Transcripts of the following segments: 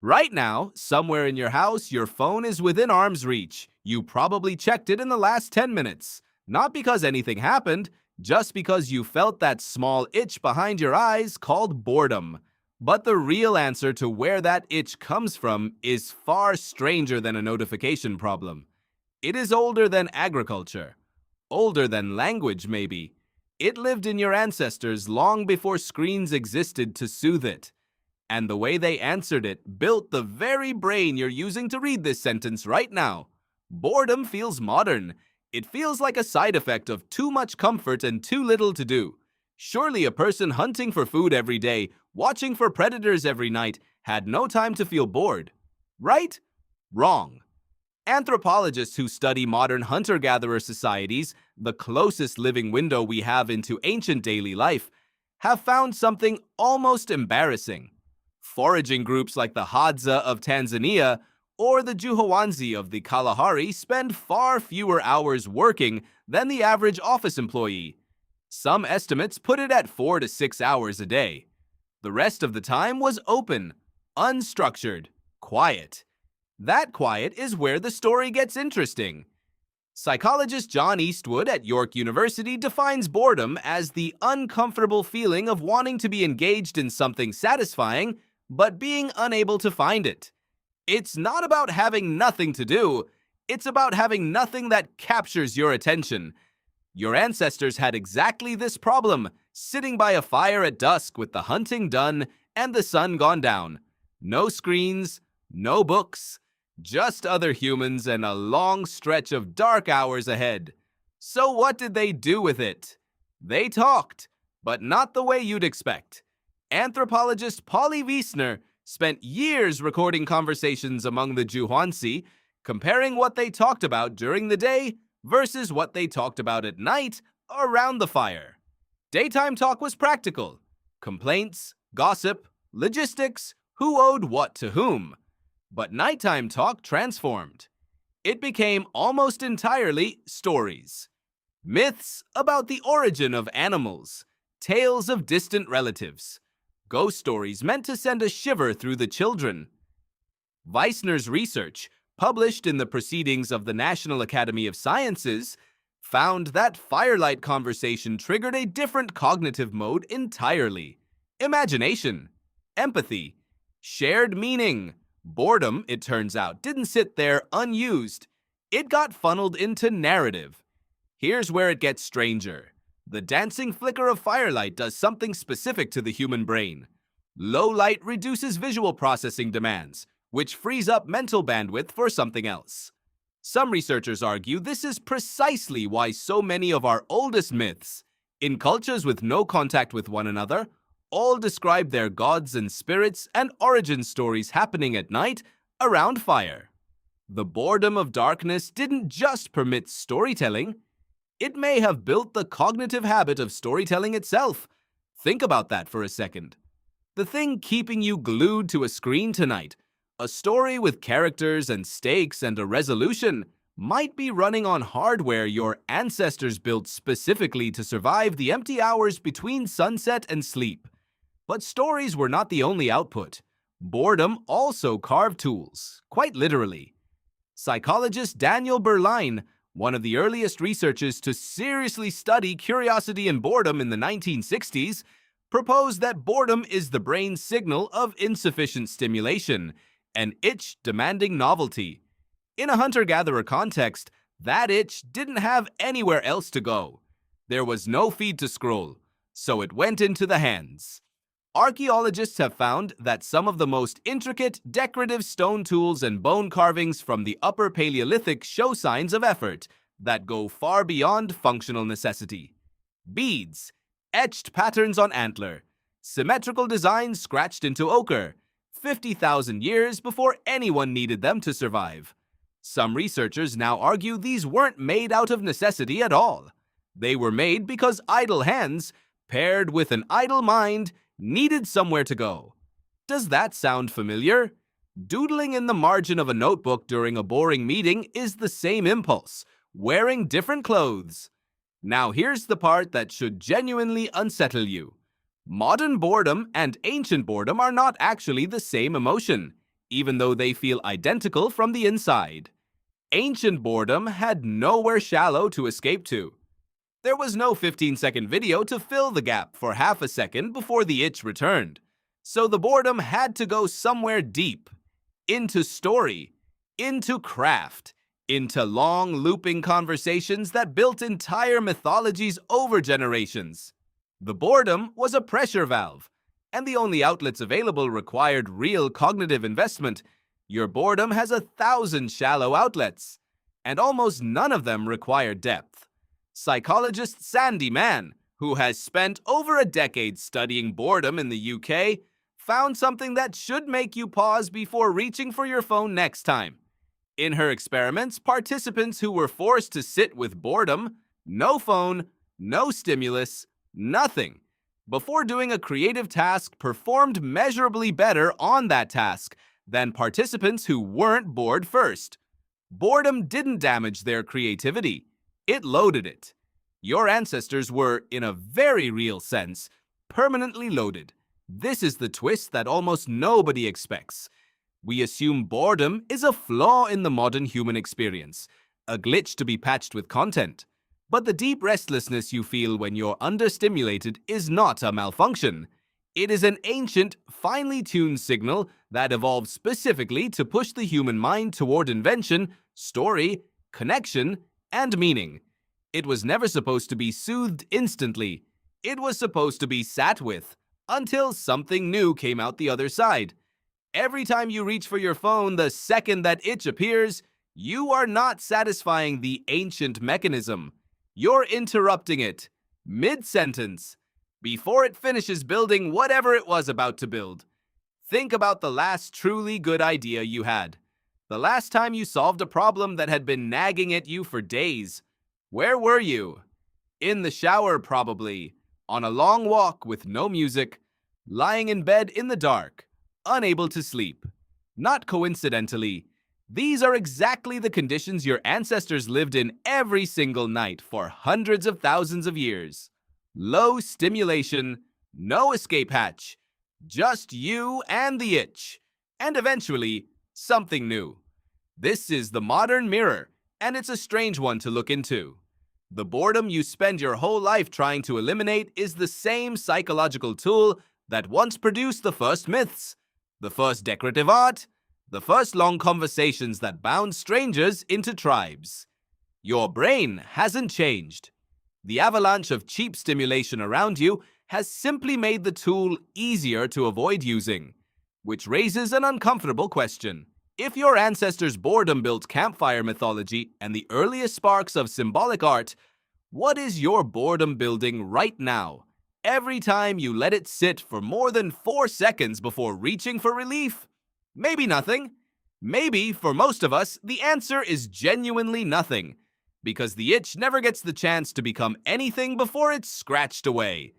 Right now, somewhere in your house, your phone is within arm's reach. You probably checked it in the last 10 minutes. Not because anything happened, just because you felt that small itch behind your eyes called boredom. But the real answer to where that itch comes from is far stranger than a notification problem. It is older than agriculture. Older than language, maybe. It lived in your ancestors long before screens existed to soothe it. And the way they answered it built the very brain you're using to read this sentence right now. Boredom feels modern. It feels like a side effect of too much comfort and too little to do. Surely a person hunting for food every day, watching for predators every night, had no time to feel bored. Right? Wrong. Anthropologists who study modern hunter-gatherer societies, the closest living window we have into ancient daily life, have found something almost embarrassing. Foraging groups like the Hadza of Tanzania or the Juhawanzi of the Kalahari spend far fewer hours working than the average office employee. Some estimates put it at 4 to 6 hours a day. The rest of the time was open, unstructured, quiet. That quiet is where the story gets interesting. Psychologist John Eastwood at York University defines boredom as the uncomfortable feeling of wanting to be engaged in something satisfying, but being unable to find it. It's not about having nothing to do, it's about having nothing that captures your attention. Your ancestors had exactly this problem, sitting by a fire at dusk with the hunting done and the sun gone down. No screens, no books, just other humans and a long stretch of dark hours ahead. So what did they do with it? They talked, but not the way you'd expect. Anthropologist Polly Wiesner spent years recording conversations among the Juhansi, comparing what they talked about during the day versus what they talked about at night around the fire. Daytime talk was practical. Complaints, gossip, logistics, who owed what to whom. But nighttime talk transformed. It became almost entirely stories. Myths about the origin of animals, tales of distant relatives, ghost stories meant to send a shiver through the children. Weissner's research, published in the Proceedings of the National Academy of Sciences, found that firelight conversation triggered a different cognitive mode entirely. Imagination, empathy, shared meaning. Boredom, it turns out, didn't sit there unused. It got funneled into narrative. Here's where it gets stranger. The dancing flicker of firelight does something specific to the human brain. Low light reduces visual processing demands, which frees up mental bandwidth for something else. Some researchers argue this is precisely why so many of our oldest myths, in cultures with no contact with one another, all describe their gods and spirits and origin stories happening at night around fire. The boredom of darkness didn't just permit storytelling. It may have built the cognitive habit of storytelling itself. Think about that for a second. The thing keeping you glued to a screen tonight, a story with characters and stakes and a resolution, might be running on hardware your ancestors built specifically to survive the empty hours between sunset and sleep. But stories were not the only output. Boredom also carved tools, quite literally. Psychologist Daniel Berline, one of the earliest researchers to seriously study curiosity and boredom in the 1960s, proposed that boredom is the brain's signal of insufficient stimulation, an itch demanding novelty. In a hunter-gatherer context, that itch didn't have anywhere else to go. There was no feed to scroll, so it went into the hands. Archaeologists have found that some of the most intricate, decorative stone tools and bone carvings from the Upper Paleolithic show signs of effort that go far beyond functional necessity. Beads, etched patterns on antler, symmetrical designs scratched into ochre, 50,000 years before anyone needed them to survive. Some researchers now argue these weren't made out of necessity at all. They were made because idle hands, paired with an idle mind, needed somewhere to go. Does that sound familiar? Doodling in the margin of a notebook during a boring meeting is the same impulse, wearing different clothes. Now here's the part that should genuinely unsettle you. Modern boredom and ancient boredom are not actually the same emotion. even though they feel identical from the inside. Ancient boredom had nowhere shallow to escape to. There was no 15-second video to fill the gap for half a second before the itch returned. So the boredom had to go somewhere deep, into story, into craft, into long looping conversations that built entire mythologies over generations. The boredom was a pressure valve, and the only outlets available required real cognitive investment. Your boredom has 1,000 shallow outlets, and almost none of them require depth. Psychologist Sandy Mann, who has spent over a decade studying boredom in the UK, found something that should make you pause before reaching for your phone next time. In her experiments, participants who were forced to sit with boredom, no phone, no stimulus, nothing, before doing a creative task performed measurably better on that task than participants who weren't bored first. Boredom didn't damage their creativity. It loaded it. Your ancestors were, in a very real sense, permanently loaded. This is the twist that almost nobody expects. We assume boredom is a flaw in the modern human experience, a glitch to be patched with content. But the deep restlessness you feel when you're understimulated is not a malfunction. It is an ancient, finely tuned signal that evolved specifically to push the human mind toward invention, story, connection, and meaning. It was never supposed to be soothed instantly. It was supposed to be sat with, until something new came out the other side. Every time you reach for your phone the second that itch appears, you are not satisfying the ancient mechanism. You're interrupting it, mid-sentence, before it finishes building whatever it was about to build. Think about the last truly good idea you had. The last time you solved a problem that had been nagging at you for days. Where were you? In the shower, probably. On a long walk with no music. Lying in bed in the dark. Unable to sleep. Not coincidentally, these are exactly the conditions your ancestors lived in every single night for hundreds of thousands of years. Low stimulation, no escape hatch, just you and the itch, and eventually, something new. This is the modern mirror, and it's a strange one to look into. The boredom you spend your whole life trying to eliminate is the same psychological tool that once produced the first myths, the first decorative art, the first long conversations that bound strangers into tribes. Your brain hasn't changed. The avalanche of cheap stimulation around you has simply made the tool easier to avoid using, which raises an uncomfortable question. If your ancestors' boredom built campfire mythology and the earliest sparks of symbolic art, what is your boredom building right now? Every time you let it sit for more than 4 seconds before reaching for relief? Maybe nothing. Maybe, for most of us, the answer is genuinely nothing, because the itch never gets the chance to become anything before it's scratched away.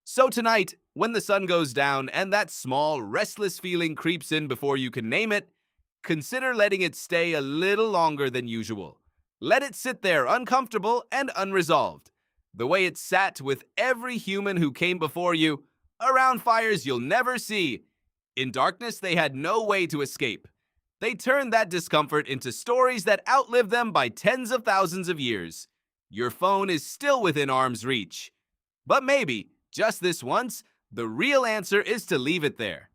So tonight, when the sun goes down and that small, restless feeling creeps in before you can name it, consider letting it stay a little longer than usual. Let it sit there uncomfortable and unresolved, the way it sat with every human who came before you, around fires you'll never see. In darkness, they had no way to escape. They turned that discomfort into stories that outlived them by tens of thousands of years. Your phone is still within arm's reach. But maybe, just this once, the real answer is to leave it there.